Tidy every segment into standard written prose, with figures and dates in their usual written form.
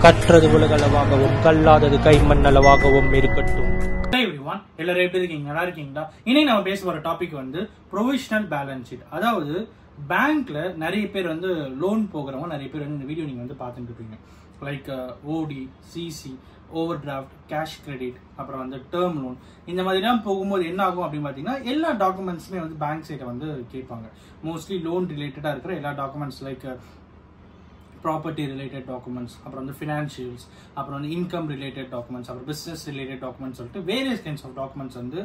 கற்றது உலகளவாகவும் கல்லாதது கைமண்ணளவாகவும் இருக்கட்டும். எல்லாரும் எப்படி இருக்கீங்க? நல்லா இருக்கீங்களா? இன்னைக்கு நம்ம பேச போற டாபிக் வந்து ப்ரொவிஷனல் பேலன்ஸ் ஷீட். அதாவது பேங்க்ல நிறைய பேர் வந்து லோன் போகிறவங்க நிறைய பேர் வந்து இந்த வீடியோ நீங்க வந்து பார்த்துட்டு இருப்பீங்க. லைக் ஓடி, CC, over draft, cash credit, அப்புறம் வந்து டேர்ம் லோன், இந்த மாதிரிலாம் போகும்போது என்ன ஆகும் அப்படின்னு பார்த்தீங்கன்னா எல்லா டாக்குமெண்ட்ஸுமே வந்து பேங்க் சைட்டை வந்து கேட்பாங்க. மோஸ்ட்லி லோன் ரிலேட்டடாக இருக்கிற எல்லா documents like property related documents, அப்புறம் வந்து ஃபினான்ஷியல்ஸ், அப்புறம் வந்து இன்கம் ரிலேட்டட் டாக்குமெண்ட்ஸ், அப்புறம் பிஸ்னஸ் ரிலேட்டட் டாக்குமெண்ட்ஸ் சொல்லிட்டு வேரியஸ் கைண்ட்ஸ் ஆஃப் டாக்குமெண்ட்ஸ் வந்து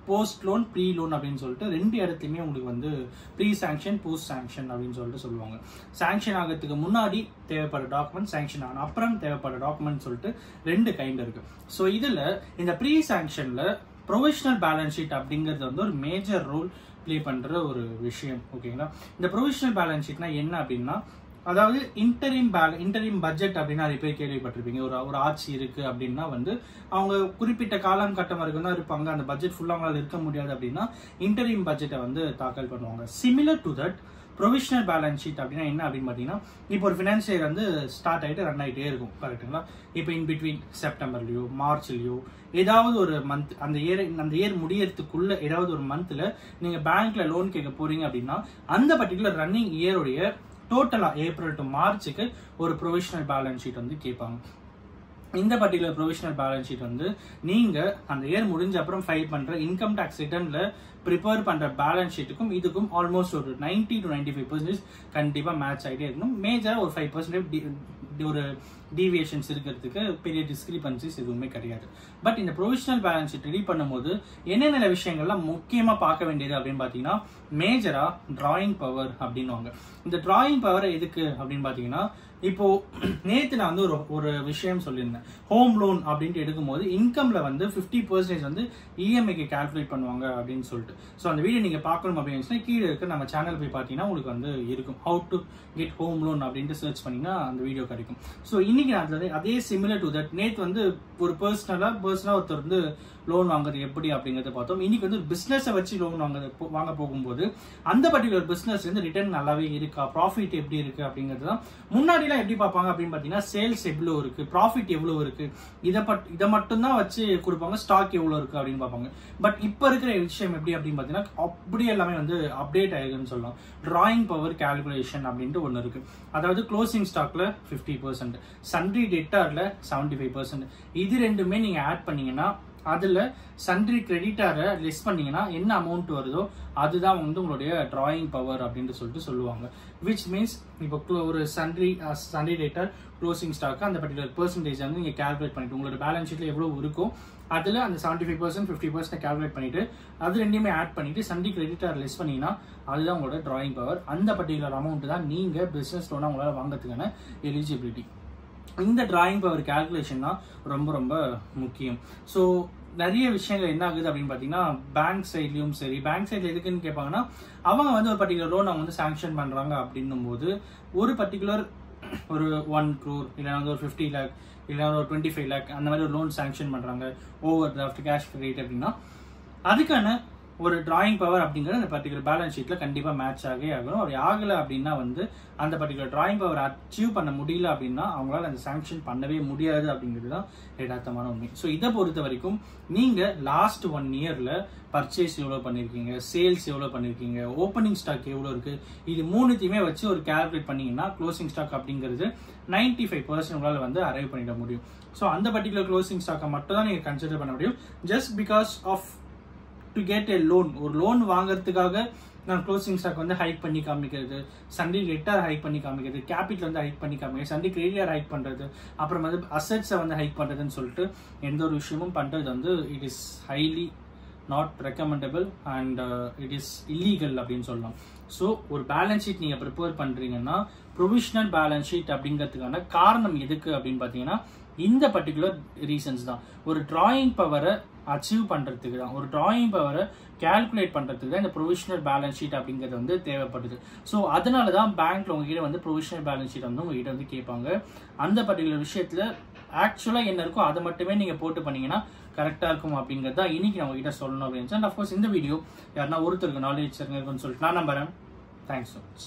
போஸ்ட் லோன், ப்ரீ லோன் அப்படின்னு சொல்லிட்டு ரெண்டு இடத்துலையுமே உங்களுக்கு வந்து ப்ரீ சாங்ஷன், போஸ்ட் சாங்ஷன் அப்படின்னு சொல்லிட்டு சொல்லுவாங்க. சாங்ஷன் ஆகிறதுக்கு முன்னாடி தேவைப்படுற டாக்குமெண்ட், சாங்ஷன் ஆன அப்புறம் தேவைப்படுற டாக்குமெண்ட் சொல்லிட்டு ரெண்டு கைண்ட் இருக்கு. ஸோ இதில் இந்த ப்ரீ சாங்ஷனில் ப்ரொவிஷனல் பேலன்ஸ் ஷீட் அப்படிங்கிறது வந்து ஒரு மேஜர் ரோல் பிளே பண்ணுற ஒரு விஷயம். ஓகேங்களா? இந்த ப்ரொவிஷனல் பேலன்ஸ் ஷீட்னா என்ன அப்படின்னா, அதாவது இன்டரிம் பட்ஜெட் அப்படின்னு நிறைய பேர் கேள்விப்பட்டிருப்பீங்க. ஒரு ஆட்சி இருக்கு அப்படின்னா வந்து அவங்க குறிப்பிட்ட காலம் கட்டம் வரைக்கும் தான் இருப்பாங்க. அந்த பட்ஜெட் ஃபுல்லாக அவங்களால இருக்க முடியாது அப்படின்னா இன்டரிம் பட்ஜெட்டை வந்து தாக்கல் பண்ணுவாங்க. Similar to that provisional balance sheet அப்படின்னா என்ன அப்படின்னு பார்த்தீங்கன்னா, இப்போ ஒரு ஃபினான்ஸ் இயர் வந்து ஸ்டார்ட் ஆகிட்டு ரன் ஆகிட்டே இருக்கும். கரெக்டுங்களா? இப்போ இன் பிட்வீன் செப்டம்பர்லையோ மார்ச்லையோ ஏதாவது ஒரு மந்த், அந்த இயர் முடியறதுக்குள்ள ஏதாவது ஒரு மந்த்ல நீங்க பேங்க்ல லோன் கேட்க போறீங்க அப்படின்னா அந்த பர்டிகுலர் ரன்னிங் இயருடைய டோட்டலா ஏப்ரல் டு மார்ச்சுக்கு ஒரு ப்ரொவிஷனல் பேலன்ஸ் ஷீட் வந்து கேட்பாங்க. இந்த பர்டிகுலர் ப்ரொவிஷனல் பேலன்ஸ் ஷீட் வந்து நீங்க அந்த இயர் முடிஞ்ச அப்புறம் ஃபைல் பண்ற இன்கம் டாக்ஸ் ரிட்டர்ன்ல ப்ரிப்பேர் பண்ற பேலன்ஸ் ஷீட்டுக்கும் இதுக்கும் ஆல்மோஸ்ட் ஒரு 90 to 95% கண்டிப்பா மேட்ச் ஆகிட்டே இருக்கணும். மேஜரா ஒரு 5% ஒரு டீவியேஷன்ஸ் இருக்கிறதுக்கு பெரிய டிஸ்கிரிபன்சிஸ் எதுவுமே கிடையாது. பட் இந்த ப்ரொவிஷனல் பேலன்ஸ் ஷீட் ரெடி பண்ணும்போது என்னென்ன விஷயங்கள்லாம் முக்கியமா பார்க்க வேண்டியது அப்படின்னு பாத்தீங்கன்னா, மேஜரா டிராயிங் பவர் அப்படின்னுவாங்க. இந்த டிராயிங் பவர் எதுக்கு அப்படின்னு பாத்தீங்கன்னா, இப்போ நேத்து நான் வந்து ஒரு விஷயம் சொல்லியிருந்தேன். ஹோம் லோன் அப்படின்ட்டு எடுக்கும்போது இன்கம்ல வந்து 50% வந்து இஎம்ஐக்கு கால்குலேட் பண்ணுவாங்க அப்படின்னு சொல்லிட்டு. ஸோ அந்த வீடியோ நீங்க பார்க்கணும் அப்படின்னு கீழே இருக்க நம்ம சேனல் போய் பார்த்தீங்கன்னா உங்களுக்கு வந்து இருக்கும். How to get home loan அப்படின்ட்டு சர்ச் பண்ணீங்கன்னா அந்த வீடியோ கிடைக்கும். ஸோ இன்னைக்கு நான் அதே சிமிலர் டு தட் நேத்து வந்து ஒரு பர்சனலா ஒருத்தர் வந்து லோன் வாங்குறது எப்படி அப்படிங்கறத பார்த்தோம். இன்னைக்கு வந்து ஒரு பிசினஸை வச்சு லோன் வாங்க போகும்போது அந்த பர்டிகுலர் பிசினஸ் வந்து ரிட்டர்ன் நல்லாவே இருக்கா, ப்ராஃபிட் எப்படி இருக்கு அப்படிங்கிறது தான். முன்னாடி எப்படி பார்ப்பாங்க அப்படின்னு பாத்தீங்கன்னா, சேல்ஸ் எவ்வளவு இருக்கு, ப்ராஃபிட் எவ்வளவு இருக்கு, இதை மட்டும் தான் வச்சு கொடுப்பாங்க. ஸ்டாக் எவ்வளவு இருக்கு அப்படின்னு பார்ப்பாங்க. பட் இப்ப இருக்கிற விஷயம் எப்படி அப்படின்னு பாத்தீங்கன்னா, அப்படி எல்லாமே வந்து அப்டேட் ஆயிருக்குன்னு சொல்லலாம். டிராயிங் பவர் கால்குலேஷன் அப்படின்ட்டு ஒன்னு இருக்கு. அதாவது க்ளோசிங் ஸ்டாக்ல 50%, சன்ட்ரி டெட்டார்ல 75%, இது ரெண்டுமே நீங்க ஆட் பண்ணீங்கன்னா அதுல சன்ட்ரி கிரெடிட்டாரை லெஸ் பண்ணீங்கன்னா என்ன அமௌண்ட் வருதோ அதுதான் வந்து உங்களுடைய டிராயிங் பவர் அப்படின்னு சொல்லிட்டு சொல்லுவாங்க. விச் மீன்ஸ் இப்போ ஒரு சன்ட்ரி டேட்டர் க்ளோசிங் ஸ்டாக் அந்த பர்டிகுலர் பெர்சன்டேஜ் வந்து நீங்க கால்குலேட் பண்ணிட்டு உங்களோட பேலன்ஸ் ஷீட்ல எவ்வளவு இருக்கும் அதுல அந்த 75%, 50% கால்குலேட் பண்ணிட்டு அது ரெண்டுமே ஆட் பண்ணிட்டு சன்ட்ரி கிரெடிட்டார் லெஸ் பண்ணீங்கன்னா அதுதான் உங்களோட டிராயிங் பவர். அந்த பர்டிகுலர் அமௌண்ட் தான் நீங்க பிசினஸ் லோனா உங்களால வாங்கறதுக்கான எலிஜிபிலிட்டி. இந்த டிராயிங் பவர் கால்குலேஷன் தான் ரொம்ப ரொம்ப முக்கியம். ஸோ நிறைய விஷயங்கள் என்ன ஆகுது அப்படின்னு பார்த்தீங்கன்னா, பேங்க் சைட்லையும் சரி, பேங்க் சைட்ல எதுக்குன்னு கேட்பாங்கன்னா, அவங்க வந்து ஒரு பர்டிகுலர் லோன் அவங்க வந்து சாங்ஷன் பண்றாங்க அப்படின்னும் போது ஒரு பர்டிகுலர் ஒரு 1 crore இல்லைன்னா வந்து ஒரு 50 lakh இல்லைன்னா ஒரு 25 lakh அந்த மாதிரி ஒரு லோன் சாங்ஷன் பண்றாங்க, ஓவர் டிராஃப்ட், கேஷ் கிரெடிட் அப்படின்னா அதுக்கான ஒரு டிராயிங் பவர் அப்படிங்கிற அந்த பர்டிகுலர் பேலன்ஸ் ஷீட்ல கண்டிப்பா மேட்ச் ஆகணும். அப்படி ஆகல அப்படின்னா வந்து அந்த பர்டிகுலர் டிராயிங் பவர் அச்சீவ் பண்ண முடியல அப்படின்னா அவங்களால அந்த சாங்ஷன் பண்ணவே முடியாது அப்படிங்கிறது தான் யதார்த்தமான உண்மை. ஸோ இதை பொறுத்த வரைக்கும் நீங்க லாஸ்ட் 1 yearல பர்ச்சேஸ் எவ்வளவு பண்ணிருக்கீங்க, சேல்ஸ் எவ்வளவு பண்ணிருக்கீங்க, ஓப்பனிங் ஸ்டாக் எவ்வளவு இருக்கு, இது மூணுத்தையுமே வச்சு ஒரு கால்குலேட் பண்ணீங்கன்னா க்ளோசிங் ஸ்டாக் அப்படிங்கிறது 95% உங்களால வந்து அரைவ் பண்ணிட முடியும். ஸோ அந்த பர்டிகுலர் க்ளோசிங் ஸ்டாக்கை மட்டும் தான் நீங்க கன்சிடர் பண்ண முடியும். Just because of to get a loan, ஒரு லோன் வாங்குறதுக்காக நான் க்ளோசிங் ஸ்டாக் வந்து ஹைக் பண்ணி காமிக்கிறது, சன்ட்ரி டெட்டார் ஹைக் பண்ணி காமிக்கிறது, கேபிட்டல் வந்து ஹைக் பண்ணி காமிக்கிறது, சன்ட்ரி கிரெடிட்டார் ஹைக் பண்றது, அப்புறம் வந்து அசெட்ஸை வந்து ஹைக் பண்றதுன்னு சொல்லிட்டு எந்த ஒரு விஷயமும் பண்றது வந்து it is highly not recommendable and it is illegal அப்படின்னு சொல்லலாம். ஸோ ஒரு பேலன்ஸ் ஷீட் நீங்க ப்ரிப்பேர் பண்றீங்கன்னா ப்ரொவிஷனல் பேலன்ஸ் ஷீட் அப்படிங்கிறதுக்கான காரணம் எதுக்கு அப்படின்னு பாத்தீங்கன்னா இந்த பர்டிகுலர் ரீசன்ஸ் தான். ஒரு டிராயிங் பவரை அச்சீவ் பண்றதுக்கு தான், ஒரு டிராயிங் பவரை கால்குலேட் பண்றதுக்கு தான் இந்த ப்ரொவிஷனல் பேலன்ஸ் ஷீட் அப்படிங்கிறது வந்து தேவைப்படுது. ஸோ அதனாலதான் பேங்க்ல உங்ககிட்ட வந்து ப்ரொவிஷனல் பேலன்ஸ் ஷீட் வந்து உங்ககிட்ட வந்து கேட்பாங்க. அந்த பர்டிகுலர் விஷயத்துல ஆக்சுவலா என்ன இருக்கோ அதை மட்டுமே நீங்க போட்டு பண்ணீங்கன்னா கரெக்டா இருக்கும் அப்படிங்கிறது தான் இன்னைக்கு நான் உங்ககிட்ட சொல்லணும் அப்படின்னு. அண்ட் அஃப்கோர்ஸ் இந்த வீடியோ யாருன்னா ஒருத்தருக்கு நாலேஜ் இருக்குன்னு சொல்லிட்டு நான் நம்புறேன். Thanks so much.